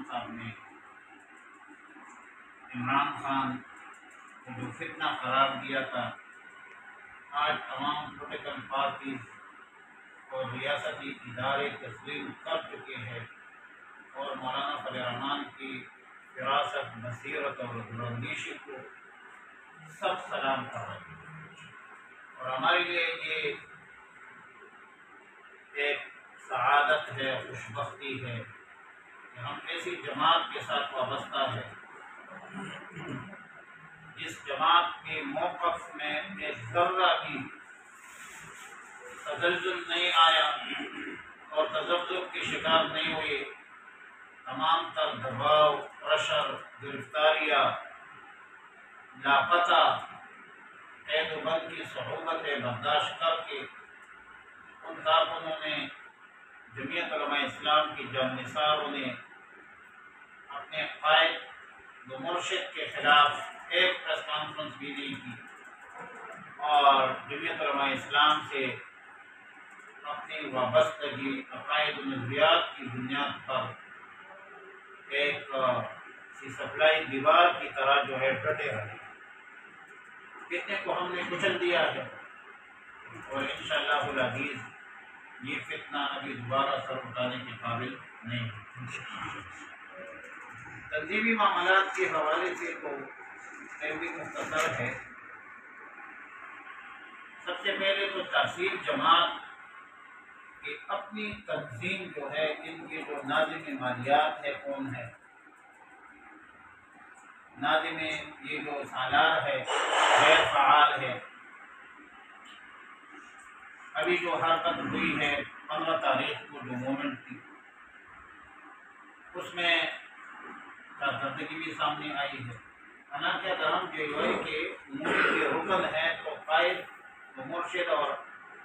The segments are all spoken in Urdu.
صاحب نے عمران خان کو جو فتنہ قرار دیا تھا، آج تمام پولیٹیکل پارٹیز اور ریاستی ادارے تسلیم کر چکے ہیں اور مولانا فضل الرحمان کی فراست، بصیرت اور دلاندیشی کو سب سلام کر رہے ہیں، اور ہمارے لیے یہ ایک سعادت ہے، خوشبختی ہے کہ ہم ایسی جماعت کے ساتھ وابستہ ہے جس جماعت کے موقف میں ایک ذرہ بھی تزلزل نہیں آیا اور تذبذب کی شکار نہیں ہوئے۔ تمام تر دباؤ، پریشر، گرفتاریاں، لاپتہ، قید و بند کی صعوبتیں برداشت کر کے ان کارکنوں نے، جمعیت علماء اسلام کی جانثاروں نے اپنے قائد و مرشد کے خلاف ایک پریس کانفرنس بھی نہیں کی اور جمعیت علماء اسلام سے اپنی وابستگی عقائد و نظریات کی بنیاد پر ایک سی سپلائی دیوار کی طرح جو ہے ڈٹے رہے۔ کتنے کو ہم نے کچل دیا ہے اور انشاءاللہ العزیز یہ فتنہ ابھی دوبارہ سر اٹھانے کے قابل نہیں ہے۔ تنظیمی معاملات کے حوالے سے تو بھی مختصر ہے۔ سب سے پہلے تو تحصیل جماعت کی اپنی تنظیم جو ہے، ان کے جو ناظم مالیات ہے کون ہے؟ ناظم یہ جو سالار ہے غیر فعال ہے۔ ابھی جو حرکت ہوئی ہے 15 تاریخ کو جو مومنٹ تھی، اس میں کارکردگی بھی سامنے آئی ہے۔ حالانکہ اگر ہم جیوئی کے عمومی کے رکن ہیں تو قائد و مرشد اور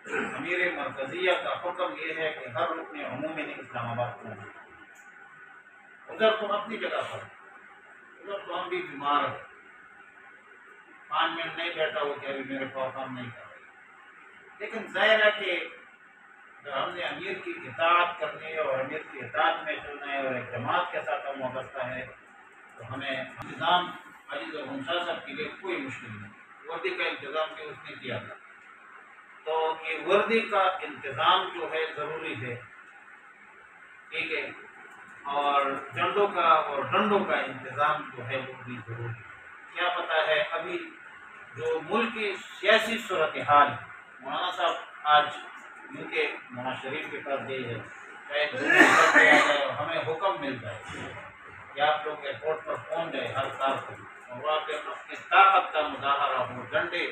امیر مرکزیہ کا حکم یہ ہے کہ ہر رکن عمومی نے اسلام آباد کو ہونا۔ ادھر تو اپنی جگہ پر، ادھر تو ہم بھی بیمار ہیں، 5 منٹ نہیں بیٹھا ہو کہ ابھی میرے پاس کام نہیں کر رہے، لیکن ظاہر ہے کہ اگر ہم نے امیر کی اطاعت کرنی ہے اور امیر کی اطاعت میں چلنا ہے اور ایک جماعت کے ساتھ ہم وابستہ ہے تو ہمیں انتظام عزیز اور منشا صاحب کے لیے کوئی مشکل نہیں۔ وردی کا انتظام بھی اس نے کیا تھا، تو یہ وردی کا انتظام جو ہے ضروری ہے، ٹھیک ہے، اور جنڈوں کا اور ڈنڈوں کا انتظام جو ہے وہ بھی ضروری ہے۔ کیا پتہ ہے ابھی جو ملک کی سیاسی صورتحال، مولانا صاحب آج یوں کہ نواز شریف کے پاس گئی ہے، چاہے ہمیں حکم مل جائے کہ آپ لوگ ایئرپورٹ پر پہنچ جائے ہر کار کو اور وہاں پہ اپنی طاقت کا مظاہرہ ہو، ڈنڈے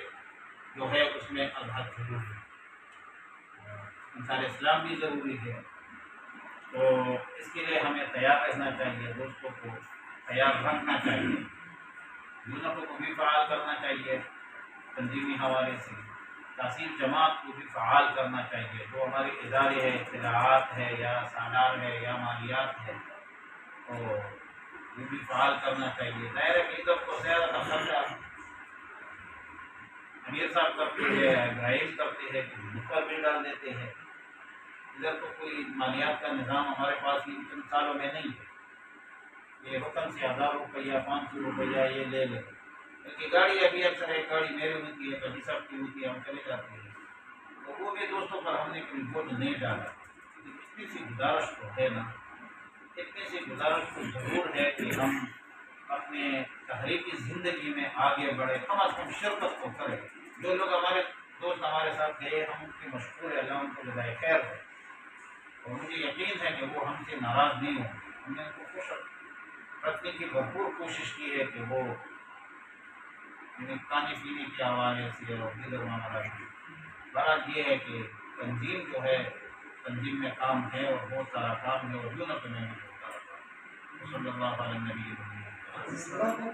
جو ہے اس میں اظہار ضروری ہے، انصار اسلام بھی ضروری ہے، تو اس کے لیے ہمیں تیار رہنا چاہیے، دوستوں کو تیار رکھنا چاہیے، یونٹوں کو بھی فعال کرنا چاہیے، تنظیمی حوالے سے تحصیل جماعت کو بھی فعال کرنا چاہیے، جو ہمارے ادارے ہے، اطلاعات ہے یا سالار ہے یا مالیات ہے، تو یہ بھی فعال کرنا چاہیے۔ ظاہر ہے کہ ادھر کو زیادہ خرچہ امیر صاحب کرتے ہیں، ابراہیم کرتے ہیں، مکر بھی ڈال دیتے ہیں، ادھر تو کوئی مالیات کا نظام ہمارے پاس ان سالوں میں نہیں ہے، یہ رکن سے 1000 روپیہ 500 روپیہ یہ لے لے، کیونکہ گاڑی ابھی اکثر ایک گاڑی میری ہوتی ہے، کبھی سب کی ہوتی ہے، ہم چلے جاتے ہیں، تو وہ بھی دوستوں پر ہم نے کوئی بوجھ نہیں ڈالا۔ اتنی سی گزارش تو ہے نا، اتنی سی گزارش تو ضرور ہے کہ ہم اپنے تحریکی زندگی میں آگے بڑھے، کم از کم شرکت کو کریں۔ جو لوگ ہمارے دوست ہمارے ساتھ گئے ہم ان کی مشکور ہے، اللہ ان کو جزائے خیر ہے، اور مجھے یقین ہے کہ وہ ہم سے ناراض نہیں ہوں گے۔ ہم نے ان کو خوش رکھنے کی بھرپور کوشش کی ہے کہ وہ کھانے پینے کے حوالے سے اور دیگر معاملات کی۔ بہرحال یہ ہے کہ تنظیم جو ہے، تنظیم میں کام ہے اور بہت سارا کام ہے، اور یوں نہ تو میں نے بہت سارا کام۔ صلی اللہ علیہ وسلم۔